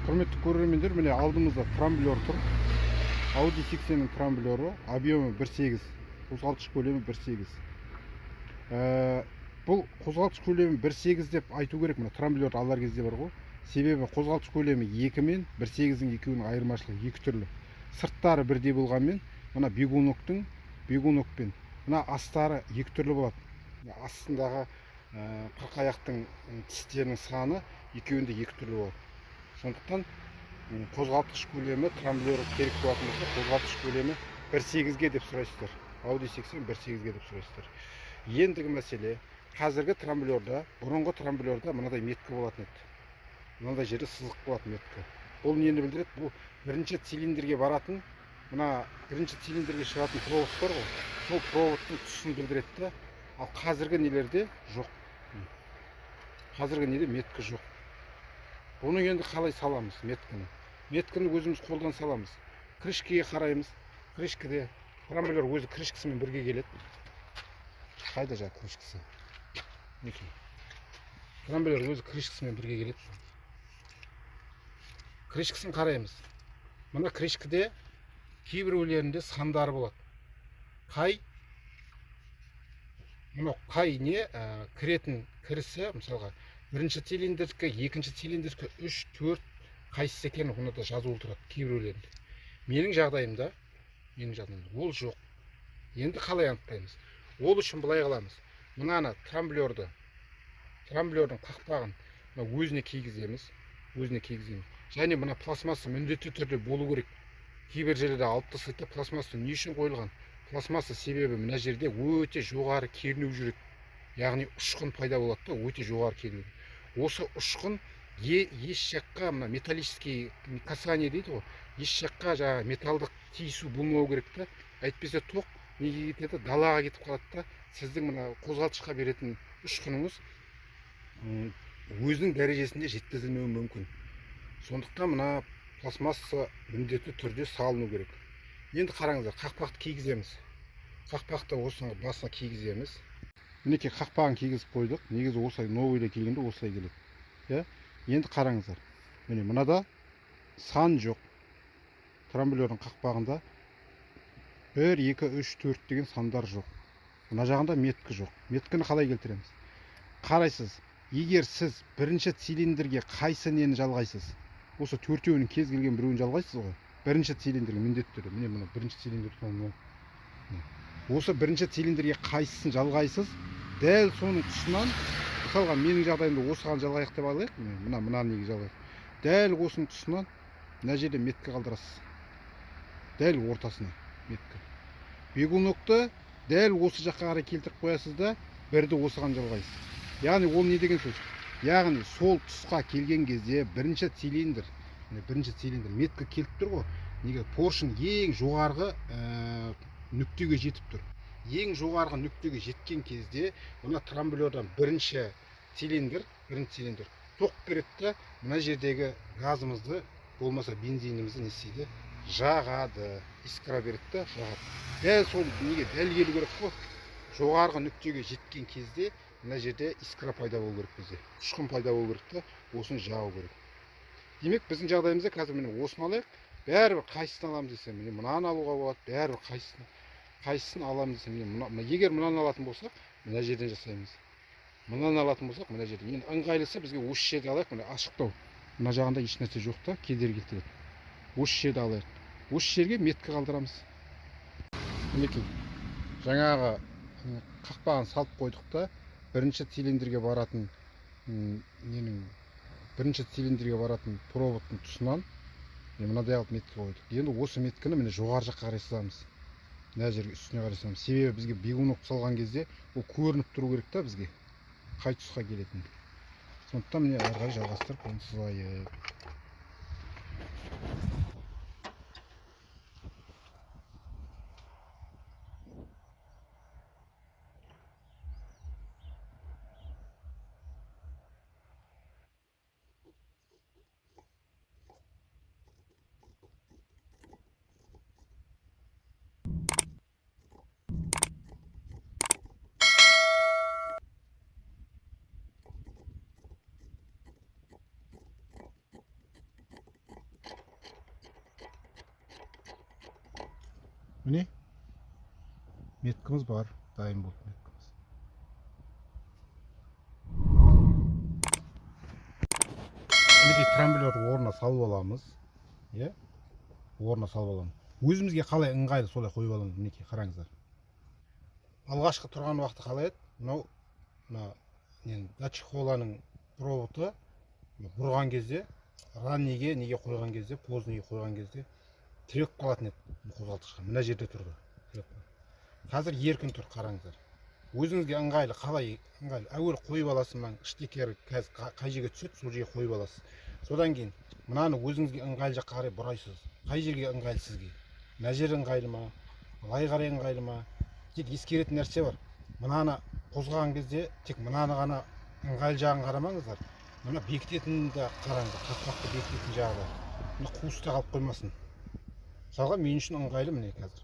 Құрметті көрермендер, міне алдымызда трамблер тұр. Audi 80-нің трамблері, объемы 1.8, қозғалтқыш көлемі 1.8. Бұл қозғалтқыш көлемі 1.8 деп айту керек, мына трамблерді алар кезде бар ғой. Себебі қозғалтқыш көлемі 2 мен 1.8-дің екеуінің айырмашылығы екі түрлі. Сырттары бірдей болғанмен, мына бегунокпен мына астары екі түрлі болады. Астындағы қырқаяқтың тістерінің саны екеуінде екі түрлі болады. Сондықтан қозғалтқыш көлемі трамблер керек болатын болса, қозғалтқыш көлемі 1.8-ге деп сұрайсыздар. Audi 80 1.8-ге деп сұрайсыздар. Ендігі мәселе, қазіргі трамблерда, бұрынғы трамблерда мынадай меткі болатын еді. Мынадай жерде сызық болатын меткі. Бұл нені білдіреді? Бұл бірінші цилиндрге баратын, мына бірінші цилиндрге шығатын провод бар ғой. Сол проводтың тұсын білдіреді. Ал қазіргі нелерде жоқ. Қазіргі неде меткі жоқ. Оны енді қалай саламыз меткіні? Меткіні өзіміз қолдан саламыз. Крышкеге қараймыз. Крышкеде трамблер өзі крышкісімен бірге келеді. Қайда жа крышкісі? Неке. Трамблер өзі крышкісімен бірге келеді. Крышкісін қараймыз. Мына крышкеде кейбіреулерінде сандары болады. Қай не кіретін кірісі, мысалға бірінші цилиндрдікі, екінші цилиндрдікі 3-4 қайсысы екен, оны да жазулы тұрады кейбіреулерінде. Менің жағдайымда ол жоқ. Енді қалай анықтаймыз? Ол үшін былай қыламыз. Мынаны трамблердің қақпағын өзіне кигіземіз. Және мына пластмасса міндетті түрде болу керек. Кейбір жерлерде алып тастайды. Пластмасса не үшін қойылған? Пластмасса себебі мына жерде өте жоғары кернеу жүреді. Яғни ұшқын пайда болады да, өте жоғары кернеу. Осы ұшқын еш жаққа, мына металлический касание дейді ғой, еш жаққа жаңағы металдық тиісу болмау керек та. Әйтпесе тоқ неге кетеді? Далаға кетіп қалады да. Сіздің мына қозғалтқышқа беретін ұшқыныңыз өзінің дәрежесінде жеткізілмеуі мүмкін. Сондықтан мына пластмасса міндетті түрде салыну керек. Енді қараңыздар, қақпақты кигіземіз. Қақпақты осының басына кигіземіз. Мінекей қақпағын кигізіп қойдық. Негізі осылай новыйда келгенде осылай келеді. Енді қараңыздар. Мынада сан жоқ. Трамблердің қақпағында 1, 2, 3, 4 деген сандар жоқ. Мына жағында меткі жоқ. Меткіні қалай келтіреміз? Қарайсыз, егер сіз бірінші цилиндрге қайсы нені жалғайсыз? Осы төртеуінің кез келген біреуін жалғайсыз ғой. Бірінші цилиндрге міндетті түрде. Міне мына бірінші цилиндр. Осы бірінші цилиндрге қайсысын жалғайсыз? Дәл соның тұсынан, мысалға менің жағдайымда осыған жалғайық деп алайық. Мына неге жалғайық. Дәл осының тұсынан мына жерде меткі қалдырасыз. Дәл ортасына меткі. Бегунокты дәл осы жаққа қарай келтіріп қоясыз да, бірді осыған жалғайсыз. Яғни ол не деген сөз? Яғни сол тұсқа келген кезде бірінші цилиндр меткі келіп тұр ғой. Неге? Поршын ең жоғарғы нүктеге жетіп тұр. Ең жоғарғы нүктеге жеткен кезде мына трамблердан бірінші цилиндр тоқ береді, мына жердегі газымызды, болмаса бензинімізді не істейді? Жағады, искра береді, жағады. Дәл сол неге дәл келу керек қой? Жоғарғы нүктеге жеткен кезде мына жерде искра пайда болу керек бізде. Ұшқын пайда болу керек та, осыны жағу керек. Демек, біздің жағдайымызда қазір міне осыны алайық. Бәрібір қайсысын аламыз десе, міне мынаны алуға болады, бәрібір қайсысын аламыз десе, егер мынаны алатын болсақ, мына жерден жасаймыз. Мынаны алатын болсақ, мына жерден. Енді ыңғайлысы бізге осы жерді алайық, міне ашықтау. Мына жағында еш нәрсе жоқ та, кедергі келтіреді. Осы жерді алайық. Осы жерге меткі қалдырамыз. Мінекей, жаңағы қақпағын салып қойдық та, бірінші цилиндрге баратын проводтың тұсынан мынадай алып меткі қойдық. Енді осы меткіні міне жоғары жаққа қарай сызамыз. Мына жерге үстіне қарай сызамыз. Себебі бізге бегунок салған кезде ол көрініп тұру керек та бізге. Қай тұсқа келетін. Сондықтан міне әрі қарай жалғастырып оны сызайық. міне меткіміз бар, дайын болды меткіміз. Мінекей трамблерді орнына салып аламыз. Иә, орнына салып аламыз. Өзімізге қалай ыңғайлы солай қойып аламыз. Мінекей қараңыздар. Алғашқы тұрған уақыты қалай еді? Мына датчик холланың проводы бұрған кезде, раннийге неге қойған кезде, позднийге қойған кезде тірек қалатын еді бұл қозғалтқышқа. Мына жерде тұрды. Қазір еркін тұр, қараңыздар. Өзіңізге ыңғайлы, қалай ыңғайлы. Әуел қойып аласыз, штекер қай жерге түседі, сол жерге қойып аласыз. Содан кейін мынаны өзіңізге ыңғайлы жаққа қарай бұрайсыз. Қай жерге ыңғайлы сізге? Мына жер ыңғайлы ма? Былай қарай ыңғайлы ма? Тек ескеретін нәрсе бар. Мынаны қозғаған кезде тек мынаны ғана ыңғайлы жағын қарамаңыздар. Мына бекітетін де қараңыздар. Қақпақты бекітетін жағы бар. Мына қуыста қалып қоймасын. Мысалға мен үшін ыңғайлы міне қазір.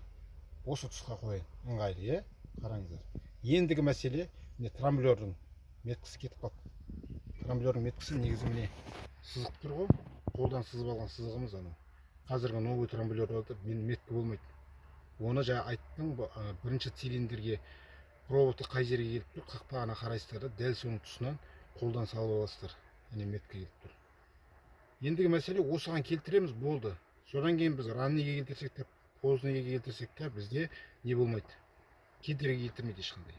Осы тұсқа қойын. Ыңғайлы, иә? Қараңыздар. Ендігі мәселе міне трамблердің меткісі кетіп қалды. Трамблердің меткісі негізі міне сызық тұр ғой. Қолдан сызып алған сызығымыз анау. Қазіргі новый трамблерді мен меткі болмайды. Оны жаңа айттым, бірінші цилиндрге проводы қай жерге келіп тұр, қақпағына қарайсыздар да, дәл соның тұсынан қолдан салып аласыздар. Міне меткі келіп тұр. Ендігі мәселе осыған келтіреміз, болды. Содан кейін біз раннийге келтірсек те, позднийге келтірсек те бізде не болмайды. Кедергі келтірмейді ешқандай.